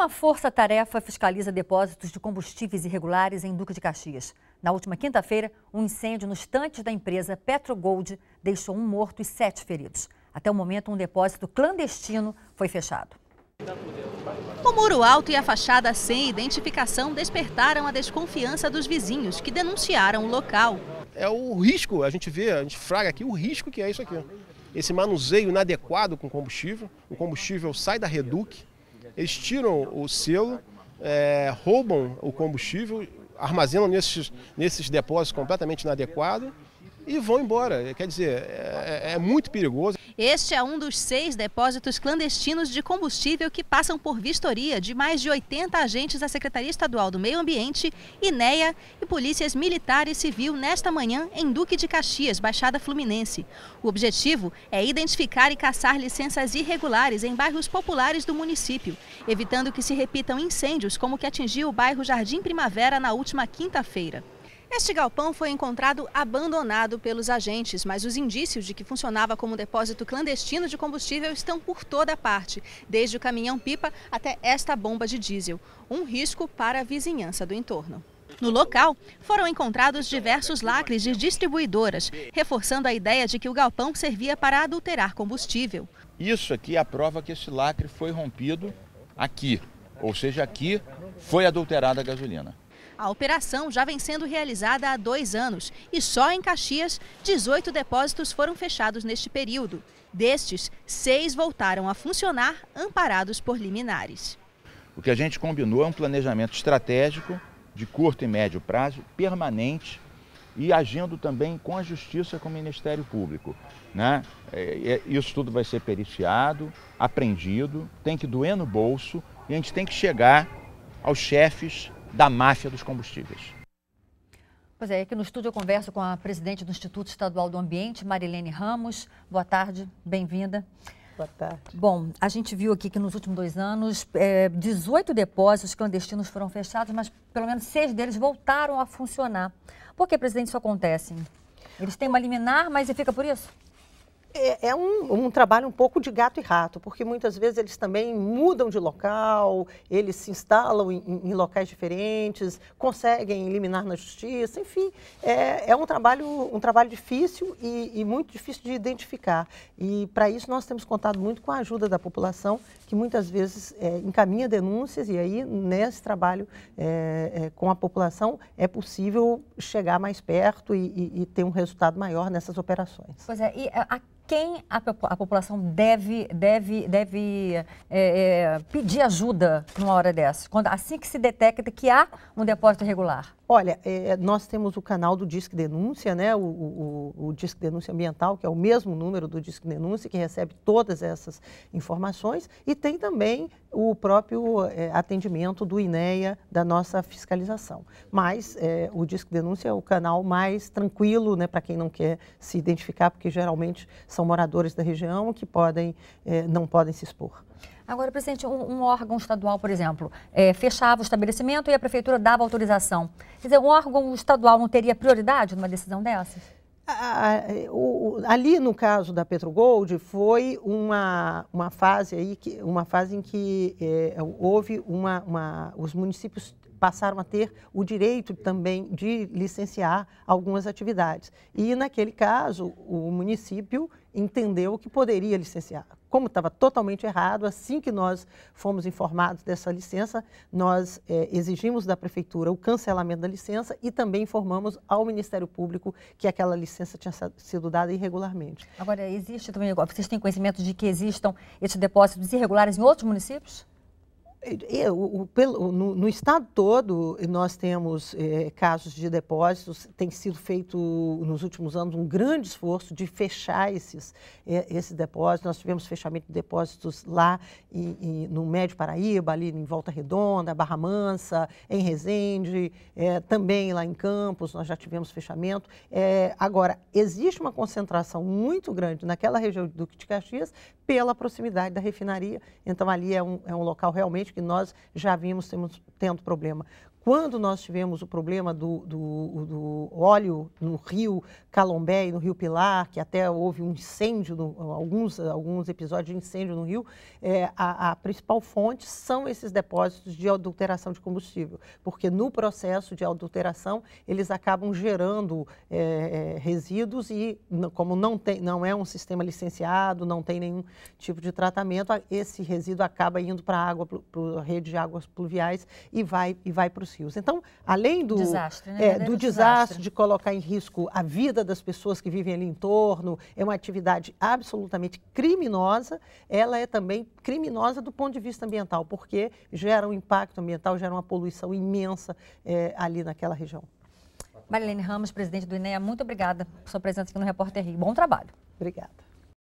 Uma força-tarefa fiscaliza depósitos de combustíveis irregulares em Duque de Caxias. Na última quinta-feira, um incêndio nos tanques da empresa Petrogold deixou 1 morto e 7 feridos. Até o momento, um depósito clandestino foi fechado. O muro alto e a fachada sem identificação despertaram a desconfiança dos vizinhos, que denunciaram o local. É o risco, a gente fraga aqui o risco que é isso aqui. Esse manuseio inadequado com combustível, o combustível sai da Reduc, eles tiram o selo, roubam o combustível, armazenam nesses depósitos completamente inadequados e vão embora. Quer dizer, é muito perigoso. Este é um dos 6 depósitos clandestinos de combustível que passam por vistoria de mais de 80 agentes da Secretaria Estadual do Meio Ambiente, INEA e polícias militar e civil nesta manhã em Duque de Caxias, Baixada Fluminense. O objetivo é identificar e caçar licenças irregulares em bairros populares do município, evitando que se repitam incêndios como o que atingiu o bairro Jardim Primavera na última quinta-feira. Este galpão foi encontrado abandonado pelos agentes, mas os indícios de que funcionava como depósito clandestino de combustível estão por toda parte, desde o caminhão-pipa até esta bomba de diesel. Um risco para a vizinhança do entorno. No local, foram encontrados diversos lacres de distribuidoras, reforçando a ideia de que o galpão servia para adulterar combustível. Isso aqui é a prova que esse lacre foi rompido aqui, ou seja, aqui foi adulterada a gasolina. A operação já vem sendo realizada há 2 anos e só em Caxias, 18 depósitos foram fechados neste período. Destes, 6 voltaram a funcionar amparados por liminares. O que a gente combinou é um planejamento estratégico de curto e médio prazo, permanente, e agindo também com a Justiça e com o Ministério Público, né? Isso tudo vai ser periciado, apreendido, tem que doer no bolso e a gente tem que chegar aos chefes da máfia dos combustíveis. Pois é, aqui no estúdio eu converso com a presidente do Instituto Estadual do Ambiente, Marilene Ramos. Boa tarde, bem-vinda. Boa tarde. Bom, a gente viu aqui que nos últimos 2 anos, 18 depósitos clandestinos foram fechados, mas pelo menos 6 deles voltaram a funcionar. Por que, presidente, isso acontece? Eles têm uma liminar, mas e fica por isso? É um trabalho um pouco de gato e rato, porque muitas vezes eles também mudam de local, eles se instalam em locais diferentes, conseguem eliminar na justiça, enfim, é um trabalho difícil e muito difícil de identificar. E para isso nós temos contado muito com a ajuda da população, que muitas vezes encaminha denúncias e aí nesse trabalho com a população é possível chegar mais perto e ter um resultado maior nessas operações. Pois é, e quem a população deve pedir ajuda numa hora dessa? Assim que se detecta que há um depósito irregular? Olha, nós temos o canal do Disque Denúncia, né? O Disque Denúncia Ambiental, que é o mesmo número do Disque Denúncia, que recebe todas essas informações, e tem também o próprio atendimento do INEA, da nossa fiscalização. Mas o Disque Denúncia é o canal mais tranquilo, né, para quem não quer se identificar, porque geralmente são moradores da região que não podem se expor. Agora, presidente, um órgão estadual, por exemplo, fechava o estabelecimento e a prefeitura dava autorização. Quer dizer, um órgão estadual não teria prioridade numa decisão dessas? Ali no caso da Petrogold foi uma fase em que houve os municípios passaram a ter o direito também de licenciar algumas atividades. E naquele caso o município entendeu que poderia licenciar. Como estava totalmente errado, assim que nós fomos informados dessa licença, nós exigimos da prefeitura o cancelamento da licença e também informamos ao Ministério Público que aquela licença tinha sido dada irregularmente. Agora, existe também, vocês têm conhecimento de que existam esses depósitos irregulares em outros municípios? No estado todo, nós temos casos de depósitos, tem sido feito nos últimos anos um grande esforço de fechar esses depósitos. Nós tivemos fechamento de depósitos lá no Médio Paraíba, ali em Volta Redonda, Barra Mansa, em Resende, também lá em Campos nós já tivemos fechamento. Agora, existe uma concentração muito grande naquela região do Duque de Caxias pela proximidade da refinaria, então ali é um local realmente que nós já vimos tendo problema. Quando nós tivemos o problema do óleo no rio Calombé e no rio Pilar, que até houve um incêndio, alguns episódios de incêndio no rio, a principal fonte são esses depósitos de adulteração de combustível, porque no processo de adulteração eles acabam gerando resíduos e, como não é um sistema licenciado, não tem nenhum tipo de tratamento, esse resíduo acaba indo para a água, para a rede de águas pluviais e vai para os rios. Então, além do desastre, né? Do desastre, de colocar em risco a vida das pessoas que vivem ali em torno, é uma atividade absolutamente criminosa, ela é também criminosa do ponto de vista ambiental, porque gera um impacto ambiental, gera uma poluição imensa ali naquela região. Marilene Ramos, presidente do INEA, muito obrigada por sua presença aqui no Repórter Rio. Bom trabalho. Obrigada.